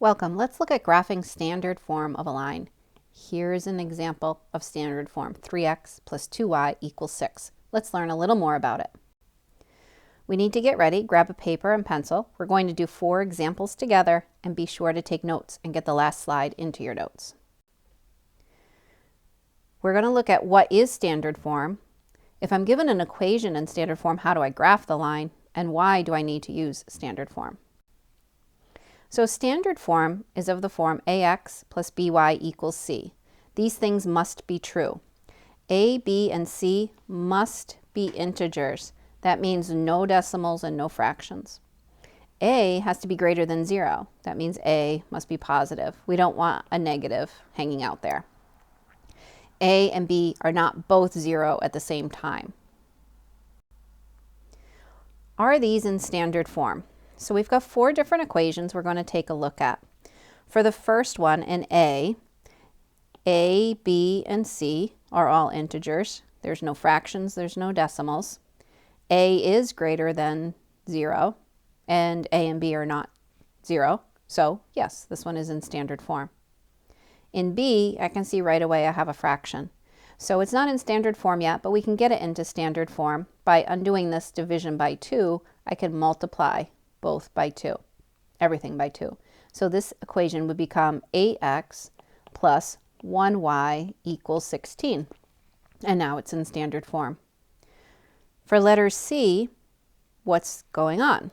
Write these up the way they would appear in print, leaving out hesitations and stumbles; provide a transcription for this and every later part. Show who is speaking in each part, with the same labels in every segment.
Speaker 1: Welcome. Let's look at graphing standard form of a line. Here's an example of standard form, 3x plus 2y equals 6. Let's learn a little more about it. We need to get ready, grab a paper and pencil. We're going to do 4 examples together, and be sure to take notes and get the last slide into your notes. We're going to look at what is standard form. If I'm given an equation in standard form, how do I graph the line, and why do I need to use standard form? So standard form is of the form ax plus by equals c. These things must be true. A, b, and c must be integers. That means no decimals and no fractions. A has to be greater than 0. That means a must be positive. We don't want a negative hanging out there. A and b are not both 0 at the same time. Are these in standard form? So we've got 4 different equations we're going to take a look at. For the first one, in A, b, and c are all integers. There's no fractions, there's no decimals. A is greater than 0, and a and b are not 0. So yes, this one is in standard form. In B, I can see right away I have a fraction. So it's not in standard form yet, but we can get it into standard form. By undoing this division by 2, I can multiply both by 2, everything by 2. So this equation would become 8x plus 1y equals 16. And now it's in standard form. For letter C, what's going on?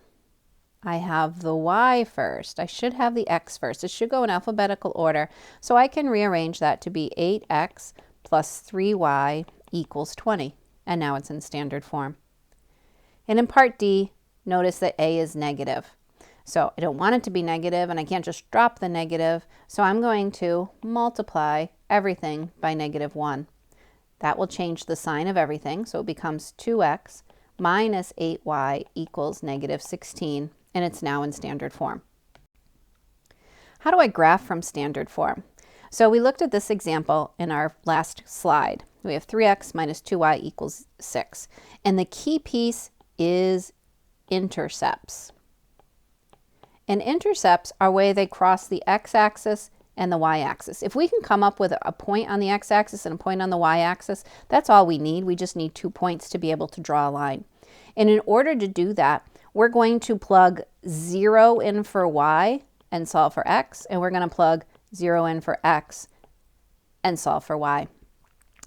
Speaker 1: I have the y first. I should have the x first. It should go in alphabetical order. So I can rearrange that to be 8x plus 3y equals 20. And now it's in standard form. And in part D, notice that a is negative. So I don't want it to be negative, and I can't just drop the negative. So I'm going to multiply everything by -1. That will change the sign of everything. So it becomes 2x minus 8y equals -16. And it's now in standard form. How do I graph from standard form? So we looked at this example in our last slide. We have 3x minus 2y equals 6. And the key piece is intercepts. And intercepts are where they cross the x-axis and the y-axis. If we can come up with a point on the x-axis and a point on the y-axis, that's all we need. We just need 2 points to be able to draw a line. And in order to do that, we're going to plug 0 in for y and solve for x, and we're going to plug 0 in for x and solve for y.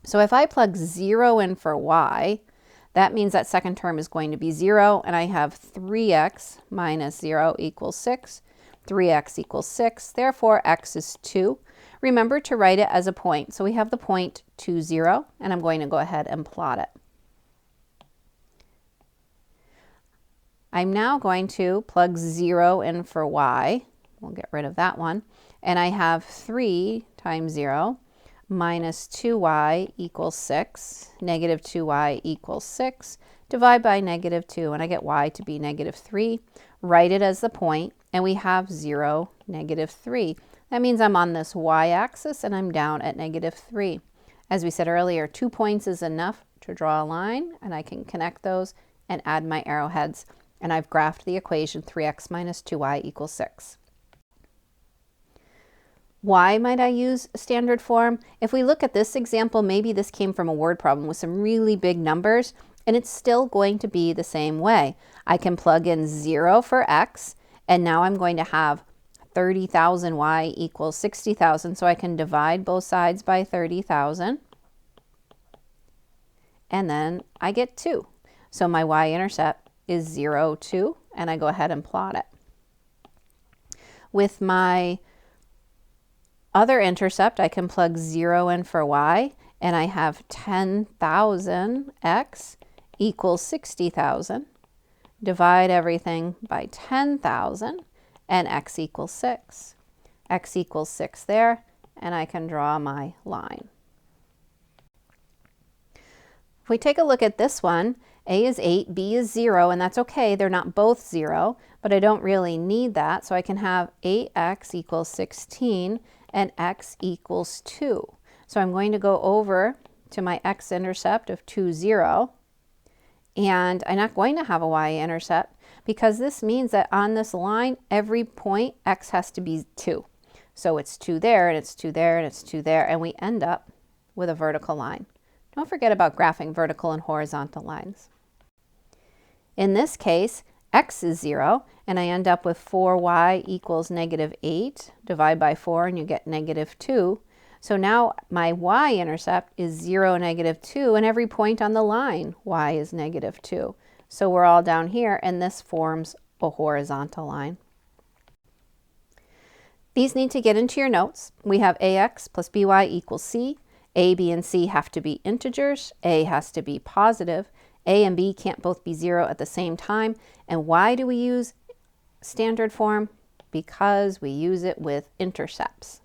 Speaker 1: So if I plug 0 in for y, that means that second term is going to be 0, and I have 3x minus 0 equals 6. 3x equals 6, therefore x is 2. Remember to write it as a point. So we have the point 2, 0, and I'm going to go ahead and plot it. I'm now going to plug 0 in for y. We'll get rid of that one. And I have 3 times 0 minus 2y equals 6. Negative 2y equals 6. Divide by -2, and I get y to be -3. Write it as the point, and we have 0, -3. That means I'm on this y-axis, and I'm down at -3. As we said earlier, 2 points is enough to draw a line, and I can connect those and add my arrowheads. And I've graphed the equation 3x minus 2y equals 6. Why might I use standard form? If we look at this example, maybe this came from a word problem with some really big numbers, and it's still going to be the same way. I can plug in 0 for x, and now I'm going to have 30,000 y equals 60,000, so I can divide both sides by 30,000, and then I get 2. So my y-intercept is 0, 2, and I go ahead and plot it. With my other intercept, I can plug 0 in for y, and I have 10,000 x equals 60,000. Divide everything by 10,000, and x equals 6. X equals 6 there, and I can draw my line. If we take a look at this one, a is 8, b is 0, and that's okay. They're not both 0, but I don't really need that. So I can have 8x equals 16 and x equals 2. So I'm going to go over to my x-intercept of 2, 0, and I'm not going to have a y-intercept, because this means that on this line, every point x has to be 2. So it's 2 there, and it's 2 there, and it's 2 there, and we end up with a vertical line. Don't forget about graphing vertical and horizontal lines. In this case, x is 0, and I end up with 4y equals -8. Divide by 4, and you get -2. So now my y-intercept is 0, -2, and every point on the line, y is -2. So we're all down here, and this forms a horizontal line. These need to get into your notes. We have ax plus by equals c. A, b, and c have to be integers. A has to be positive. A and b can't both be 0 at the same time. And why do we use standard form? Because we use it with intercepts.